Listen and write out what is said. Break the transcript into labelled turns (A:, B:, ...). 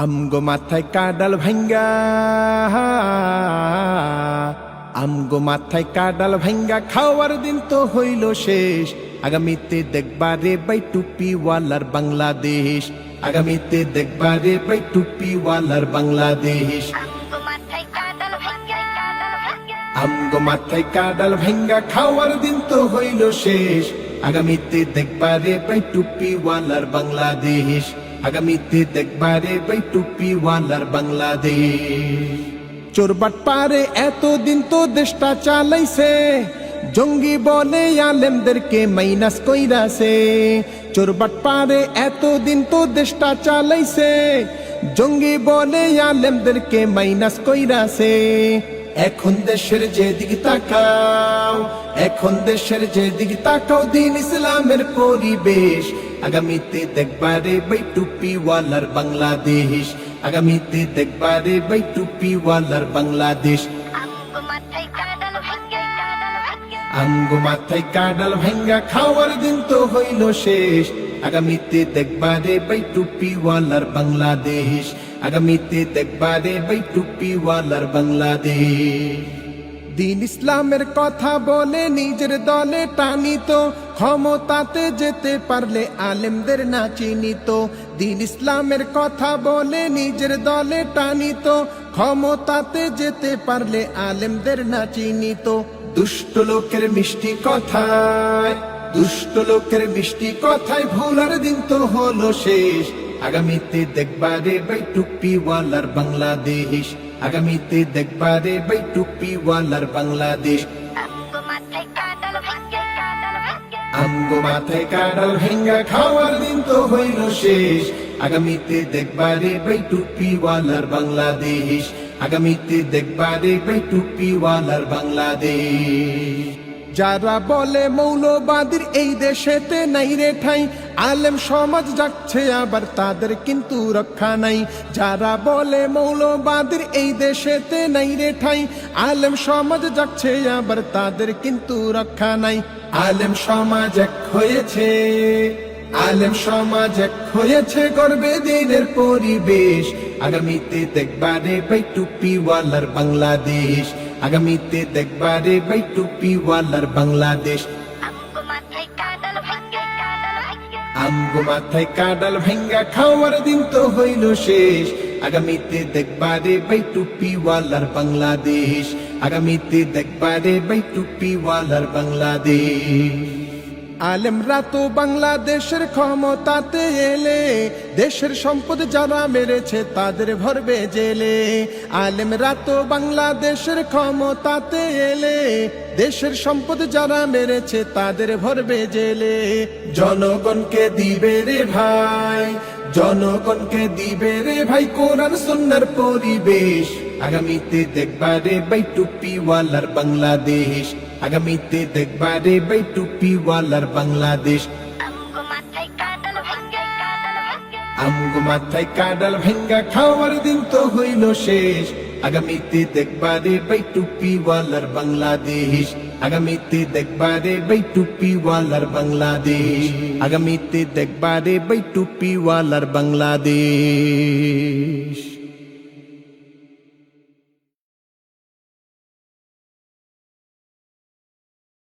A: আমগো মাথায় কাডাল ভাঙ্গা, আমগো মাথায় কাডাল ভাঙ্গা, খাওয়ার দিন তো হইল শেষ। আগামীতে দেখবারে বাই টুপিওয়ালার বাংলাদেশ, আগামীতে দেখবারে বাই টুপিওয়ালার বাংলাদেশ। আমগো মাথায় কাডাল ভাঙ্গা, খাওয়ার দিন তো হইল শেষ। আগামীতে দেখবারে বাই টুপিওয়ালার বাংলাদেশ, আগামীতে দেখবারে বাই টুপিওয়ালার বাংলাদেশ। চোরবাট পারে এতদিন তো দেশটা চালাইছে, জঙ্গি বলে আলেমদেরকে মাইনাস কইরাছে। চোরবাট পারে এতদিন তো দেশটা চালাইছে, জঙ্গি বলে আলেমদেরকে মাইনাস কইরাছে। এখন দেশের যেদিকে তাকাও, এখন দেশের যেদিকে তাকাও, দিন ইসলামের পরিবেশ। আগামীতে দেখবারে বাই টুপিওয়ালার বাংলাদেশ, আগামীতে দেখবারে বাই টুপিওয়ালার বাংলাদেশ। আমগো মাথায় কাডাল ভাঙ্গা, খাওয়ার দিন তো হইল শেষ। আগামীতে দেখবারে বাই টুপিওয়ালার বাংলাদেশ, আগামীতে দেখবারে বাই টুপিওয়ালার বাংলাদেশ। দিন ইসলামের কথা বলে নিজের দলে টানিত, ক্ষমতাতে যেতে পারলে আলেমদের না চিনিত। দিন ইসলামের কথা বলে নিজের দলে টানিত, ক্ষমতাতে যেতে পারলে আলেমদের না চিনিত। দুষ্ট লোকের মিষ্টি কথায়, দুষ্ট লোকের মিষ্টি কথায় ভোলার দিন তো হলো শেষ। আগামীতে দেখবারে বাই টুপিওয়ালার বাংলাদেশ, আগামীতে দেখবারে বাই টুপিওয়ালার বাংলাদেশ। আমগো মাথায় কাডাল ভাঙ্গা, খাওয়ার দিন তো হইল শেষ। আগামীতে দেখবারে বাই টুপিওয়ালার বাংলাদেশ, আগামীতে দেখবারে বাই টুপিওয়ালার বাংলাদেশ। যারা বলে মৌলবাদীর এই দেশেতে নাই রে ঠাই, আলেম সমাজ যাচ্ছে আবার তাদের কিন্তু রক্ষা নাই। যারা বলে মৌলবাদীর এই দেশেতে নাই রে ঠাই, আলেম সমাজ যাচ্ছে আবার তাদের কিন্তু রক্ষা নাই। আলেম সমাজ এক হয়েছে, আলেম সমাজ এক হয়েছে, গর্বে দিনের পরিবেশ। আগামীতে দেখবারে বাই টুপিওয়ালার বাংলাদেশ, আগামীতে দেখবারে বাই টুপিওয়ালার বাংলাদেশ। আমগো মাথায় কাডাল ভাঙ্গা, খাওয়ার দিন তো হইল শেষ। আগামীতে দেখবারে বাই টুপিওয়ালার বাংলাদেশ, আগামীতে দেখবারে বাই টুপিওয়ালার বাংলাদেশ। আলেমরা তো বাংলাদেশের ক্ষমতাতে এলে, দেশের সম্পদ যারা মেরেছে তাদের ভরবে জেলে। আলেমরা তো বাংলাদেশের ক্ষমতাতে এলে, দেশের সম্পদ যারা মেরেছে তাদের ভরবে জেলে। জনগণকে দিবে রে ভাই, জনগণকে দিবে রে ভাই কোরআন সুন্নাহর পরিবেশ। আগামীতে দেখবারে বাই টুপিওয়ালার বাংলাদেশ, আগামীতে দেখবারে বাই টুপিওয়ালার বাংলাদেশ। আমগো মাথায় কাডাল ভাঙ্গা, খাওয়ার দিন তো হইল শেষ। আগামীতে দেখবারে বাই টুপিওয়ালার বাংলাদেশ, আগামীতে দেখবারে বাই টুপিওয়ালার বাংলাদেশ, আগামীতে দেখবারে বাই টুপিওয়ালার বাংলাদেশ।